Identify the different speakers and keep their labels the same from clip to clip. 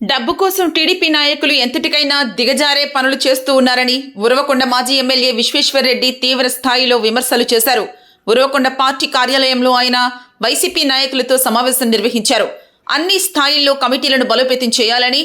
Speaker 1: డబ్బు కోసం టీడీపీ నాయకులు ఎంతటికైనా దిగజారే పనులు చేస్తూ ఉన్నారని ఉరవకొండ మాజీ ఎమ్మెల్యే విశ్వేశ్వర్రెడ్డి తీవ్ర స్థాయిలో విమర్శలు చేశారు. ఉరవకొండ పార్టీ కార్యాలయంలో ఆయన వైసీపీ నాయకులతో సమావేశం నిర్వహించారు. అన్ని స్థాయిల్లో కమిటీలను బలోపేతం చేయాలని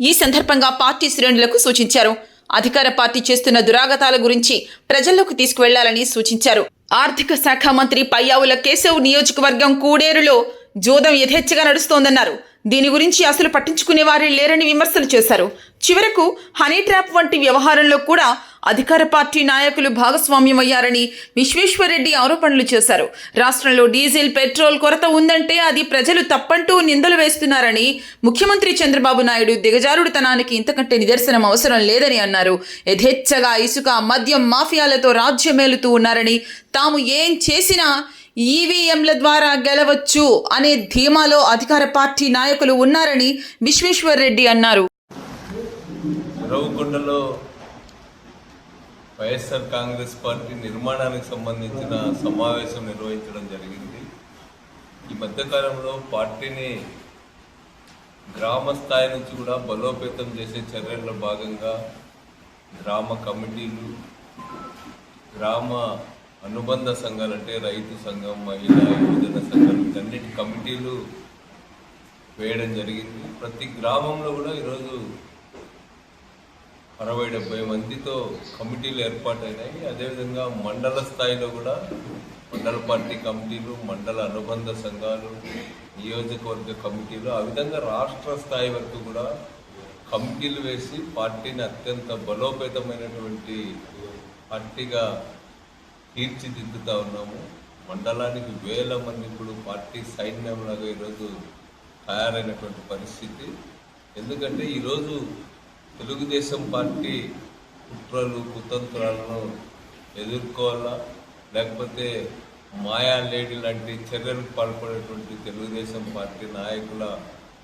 Speaker 1: ఈ సందర్భంగా పార్టీ శ్రేణులకు సూచించారు. అధికార పార్టీ చేస్తున్న దురాగతాల గురించి ప్రజల్లోకి తీసుకువెళ్లాలని సూచించారు. ఆర్థిక శాఖ మంత్రి పయ్యావుల కేశవ్ నియోజకవర్గం కూడేరులో జోదం యథేచ్ఛగా నడుస్తోందన్నారు. దీని గురించి అసలు పట్టించుకునేవారే లేరని విమర్శలు చేశారు. చివరకు హనీ ట్రాప్ వంటి వ్యవహారంలో కూడా అధికార పార్టీ నాయకులు భాగస్వామ్యమయ్యారని విశ్వేశ్వర్రెడ్డి ఆరోపణలు చేశారు. రాష్ట్రంలో డీజిల్, పెట్రోల్ కొరత ఉందంటే అది ప్రజలు తప్పంటూ నిందలు వేస్తున్నారని, ముఖ్యమంత్రి చంద్రబాబు నాయుడు దిగజారుడుతనానికి ఇంతకంటే నిదర్శనం అవసరం లేదని అన్నారు. యథేచ్ఛగా ఇసుక, మద్యం మాఫియాలతో రాజ్యమేలుతూ ఉన్నారని, తాము ఏం చేసినా ఈవీఎంల ద్వారా గెలవచ్చు అనే ధీమాలో అధికార పార్టీ నాయకులు ఉన్నారని విశ్వేశ్వర్రెడ్డి అన్నారు.
Speaker 2: ఉరవకొండలో వైఎస్ఆర్ కాంగ్రెస్ పార్టీ నిర్మాణానికి సంబంధించిన సమావేశం నిర్వహించడం జరిగింది. ఈ మధ్యకాలంలో పార్టీని గ్రామ స్థాయి నుంచి కూడా బలోపేతం చేసే చర్యల్లో భాగంగా గ్రామ కమిటీలు, గ్రామ అనుబంధ సంఘాలు అంటే రైతు సంఘం, మహిళా యువజన సంఘాలు, వీటన్నిటి కమిటీలు వేయడం జరిగింది. ప్రతి గ్రామంలో కూడా ఈరోజు 60-70 మందితో కమిటీలు ఏర్పాటైనాయి. అదేవిధంగా మండల స్థాయిలో కూడా మండల పార్టీ కమిటీలు, మండల అనుబంధ సంఘాలు, నియోజకవర్గ కమిటీలు, ఆ విధంగా రాష్ట్ర స్థాయి వరకు కూడా కమిటీలు వేసి పార్టీని అత్యంత బలోపేతమైనటువంటి పార్టీగా తీర్చిదిద్దుతా ఉన్నాము. మండలానికి 1000 మంది ఇప్పుడు పార్టీ సైన్యంలాగా ఈరోజు తయారైనటువంటి పరిస్థితి. ఎందుకంటే ఈరోజు తెలుగుదేశం పార్టీ కుట్రలు, కుతంత్రాలను ఎదుర్కోవాలా, లేకపోతే మాయా లేడీ లాంటి చర్యలకు పాల్పడేటువంటి తెలుగుదేశం పార్టీ నాయకుల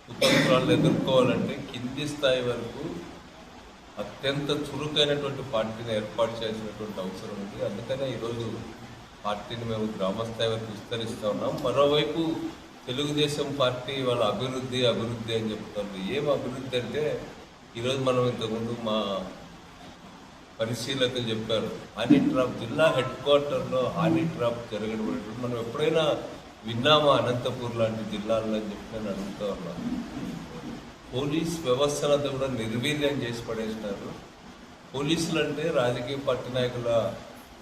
Speaker 2: కుతంత్రాలను ఎదుర్కోవాలంటే కింది స్థాయి వరకు అత్యంత చురుకైనటువంటి పార్టీని ఏర్పాటు చేసినటువంటి అవసరం ఉంది. అందుకనే ఈరోజు పార్టీని మేము గ్రామస్థాయి వరకు విస్తరిస్తూ ఉన్నాం. మరోవైపు తెలుగుదేశం పార్టీ వాళ్ళ అభివృద్ధి అని చెప్తారు. ఏం అభివృద్ధి అంటే ఈరోజు మనం ఇంతకుముందు మా పరిశీలకులు చెప్పారు, హనీ ట్రాప్ జిల్లా హెడ్ క్వార్టర్లో హనీ ట్రాప్ జరగడం మనం ఎప్పుడైనా విన్నామా అనంతపూర్ లాంటి జిల్లాల్లో అని చెప్పి నేను అడుగుతూ ఉన్నాను. పోలీస్ వ్యవస్థనంతా కూడా నిర్వీర్యం చేసి పడేసినారు. పోలీసులు అంటే రాజకీయ పార్టీ నాయకుల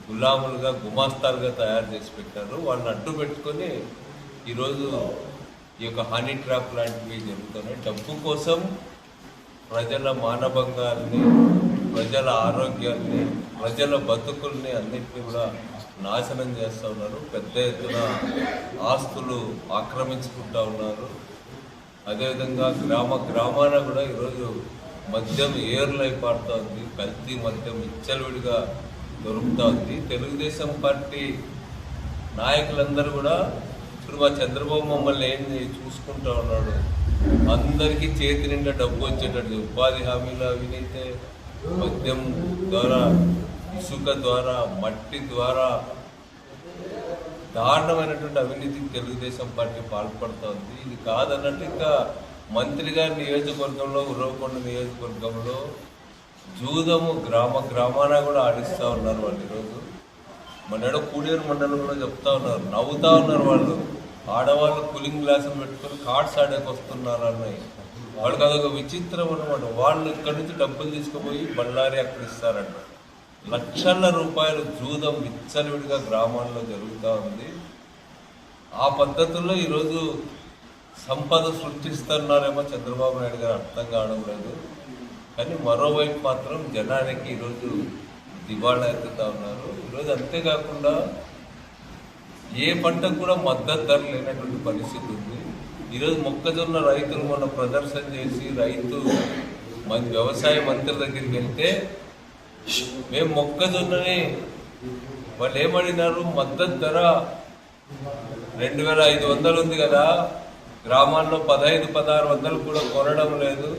Speaker 2: గులాములుగా, గుమాస్తాలుగా తయారు చేసి పెట్టారు. వాళ్ళని అడ్డు పెట్టుకొని ఈరోజు ఈ యొక్క హనీ ట్రాప్ లాంటివి జరుగుతున్నాయి. డబ్బు కోసం ప్రజల మానభంగాల్ని, ప్రజల ఆరోగ్యాల్ని, ప్రజల బతుకుల్ని అన్నింటినీ కూడా నాశనం చేస్తూ ఉన్నారు. పెద్ద ఎత్తున ఆస్తులు ఆక్రమించుకుంటూ ఉన్నారు. అదేవిధంగా గ్రామాన కూడా ఈరోజు మద్యం ఏర్లై పారుతూ ఉంది. కల్తీ మద్యం విచ్చలవిడిగా దొరుకుతూ ఉంది. తెలుగుదేశం పార్టీ నాయకులందరూ కూడా ఇప్పుడు మా చంద్రబాబు మమ్మల్ని ఏంది చూసుకుంటూ ఉన్నాడు, అందరికీ చేతి నిండా డబ్బు వచ్చేటట్టు ఉపాధి హామీలు అవినీతి, మద్యం ద్వారా, ఇసుక ద్వారా, మట్టి ద్వారా దారుణమైనటువంటి అవినీతికి తెలుగుదేశం పార్టీ పాల్పడుతూ ఉంది. ఇది కాదన్నట్టు ఇంకా మంత్రి గారి నియోజకవర్గంలో, ఉరవకొండ నియోజకవర్గంలో జూదము గ్రామాన కూడా ఆడిస్తూ ఉన్నారు వాళ్ళు. ఈరోజు మన కూడేరు మండలంలో చెప్తా ఉన్నారు, నవ్వుతూ ఉన్నారు వాళ్ళు. ఆడవాళ్ళు కూలింగ్ గ్లాసులు పెట్టుకొని కార్డ్స్ ఆడేకి వస్తున్నారు అన్నాయి. వాళ్ళకి అదొక విచిత్రం అనమాట. వాళ్ళు ఇక్కడి నుంచి డబ్బులు తీసుకుపోయి బళ్ళారి అక్కడ ఇస్తారంట. లక్షల రూపాయలు జూదం విచ్చలవిడిగా గ్రామాల్లో జరుగుతూ ఉంది. ఆ పద్ధతుల్లో ఈరోజు సంపద సృష్టిస్తున్నారేమో చంద్రబాబు నాయుడు గారు అర్థం కావడం లేదు. కానీ మరోవైపు మాత్రం జనానికి ఈరోజు దివాళా ఎత్తుతా ఉన్నారు. ఈరోజు అంతేకాకుండా ఏ పంటకు కూడా మద్దతు ధర లేనటువంటి పరిస్థితి ఉంది. ఈరోజు మొక్కజొన్న రైతులు మొన్న ప్రదర్శన చేసి వ్యవసాయ మంత్రి దగ్గరికి వెళ్తే మేము మొక్కజొన్నని వాళ్ళు ఏమడినారు, మద్దతు ధర 2500 ఉంది కదా, గ్రామాల్లో 1500-1600 కూడా కొనడం లేదు,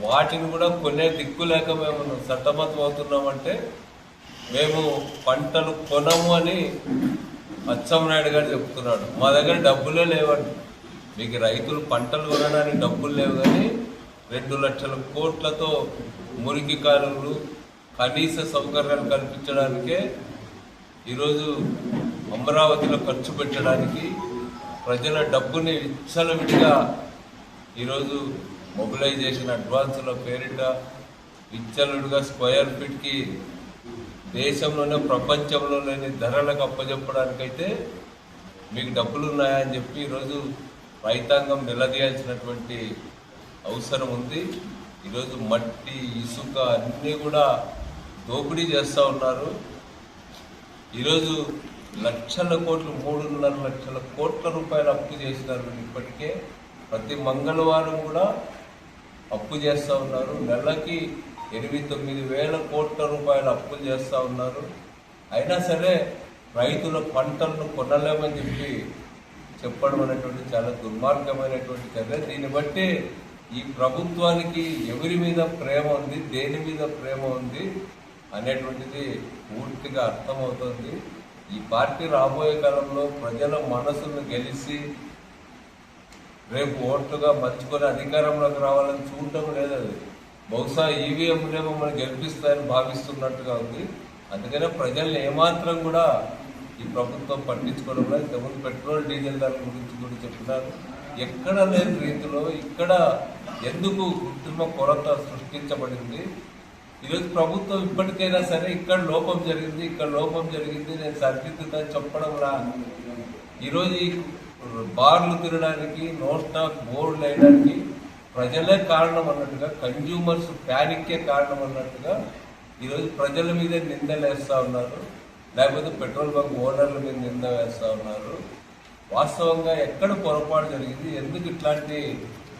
Speaker 2: వాటిని కూడా కొనే దిక్కు లేక మేము సతమతం అవుతున్నామంటే మేము పంటలు కొనము అని అచ్చెన్నాయుడు గారు చెప్తున్నాడు. మా దగ్గర డబ్బులే లేవండి. మీకు రైతులు పంటలు కొనడానికి డబ్బులు లేవు, కానీ 2 లక్షల కోట్లతో మురికి కాలువలు కనీస సౌకర్యాలు కల్పించడానికే ఈరోజు అమరావతిలో ఖర్చు పెట్టడానికి ప్రజల డబ్బుని విచ్చలవిడిగా ఈరోజు మొబిలైజేషన్ అడ్వాన్సుల పేరిట విచ్చలవిడిగా స్క్వేర్ ఫీట్కి దేశంలోనే ప్రపంచంలో లేని ధరలకు అప్పచెప్పడానికైతే మీకు డబ్బులు ఉన్నాయని చెప్పి ఈరోజు రైతాంగం నిలదీయాల్సినటువంటి అవసరం ఉంది. ఈరోజు మట్టి ఇసుక అన్నీ కూడా దోపిడీ చేస్తూ ఉన్నారు. ఈరోజు లక్షల కోట్లు 3.5 లక్షల కోట్ల రూపాయలు అప్పు చేసినారు. ఇప్పటికే ప్రతి మంగళవారం కూడా అప్పు చేస్తూ ఉన్నారు. నెలకి 8-9 వేల కోట్ల రూపాయలు అప్పులు చేస్తూ ఉన్నారు. అయినా సరే రైతుల పంటలను కొనలేమని చెప్పి చెప్పడం అనేటువంటి చాలా దుర్మార్గమైనటువంటి చర్య. దీన్ని బట్టి ఈ ప్రభుత్వానికి ఎవరి మీద ప్రేమ ఉంది, దేని మీద ప్రేమ ఉంది అనేటువంటిది పూర్తిగా అర్థమవుతుంది. ఈ పార్టీ రాబోయే కాలంలో ప్రజల మనసును గెలిచి రేపు ఓట్లుగా మర్చుకొని అధికారంలోకి రావాలని చూడటం లేదు. అది బహుశా ఈవీఎంలేమో మనం గెలిపిస్తాయని భావిస్తున్నట్టుగా ఉంది. అందుకనే ప్రజల్ని ఏమాత్రం కూడా ఈ ప్రభుత్వం పట్టించుకోవడం లేదు. ఇంతకుముందు పెట్రోల్ డీజిల్ ధరల గురించి కూడా చెప్పినారు. ఎక్కడ లేని రీతిలో ఇక్కడ ఎందుకు కృత్రిమ కొరత సృష్టించబడింది. ఈరోజు ప్రభుత్వం ఇప్పటికైనా సరే ఇక్కడ లోపం జరిగింది నేను సరిదిద్దుదని చెప్పడం రా. ఈరోజు ఈ బార్లు తినడానికి నోట్ ఆఫ్ బోర్డు వేయడానికి ప్రజలే కారణం అన్నట్టుగా, కన్జ్యూమర్స్ ప్యానిక్కే కారణం అన్నట్టుగా ఈరోజు ప్రజల మీద నిందలు వేస్తూ ఉన్నారు. లేకపోతే పెట్రోల్ బంక్ ఓనర్ల మీద నింద వేస్తూ ఉన్నారు. వాస్తవంగా ఎక్కడ పొరపాటు జరిగింది, ఎందుకు ఇట్లాంటి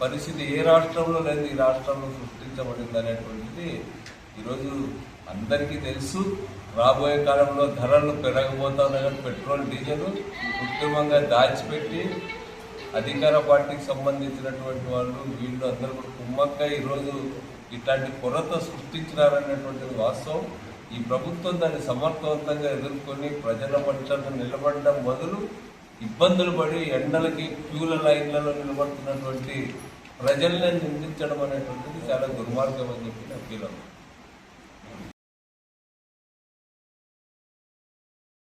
Speaker 2: పరిస్థితి ఏ రాష్ట్రంలో లేదు, ఈ రాష్ట్రంలో సృష్టించబడింది అనేటువంటిది ఈరోజు అందరికీ తెలుసు. రాబోయే కాలంలో ధరలు పెరగబోతున్నాయి. కానీ పెట్రోల్ డీజిల్ కృత్రిమంగా దాచిపెట్టి అధికార పార్టీకి సంబంధించినటువంటి వాళ్ళు వీళ్ళు అందరూ కూడా కుమ్మక్క ఈరోజు ఇట్లాంటి కొరత సృష్టించినారనేటువంటిది వాస్తవం. ఈ ప్రభుత్వం దాన్ని సమర్థవంతంగా ఎదుర్కొని ప్రజల పక్షాన నిలబడడం బదులు ఇబ్బందులు పడి ఎండలకి క్యూల లైన్లలో నిలబడుతున్నటువంటి ప్రజల్ని నిందించడం అనేటువంటిది చాలా దుర్మార్గం అని చెప్పి నాకు ఫీల్ అవుతుంది.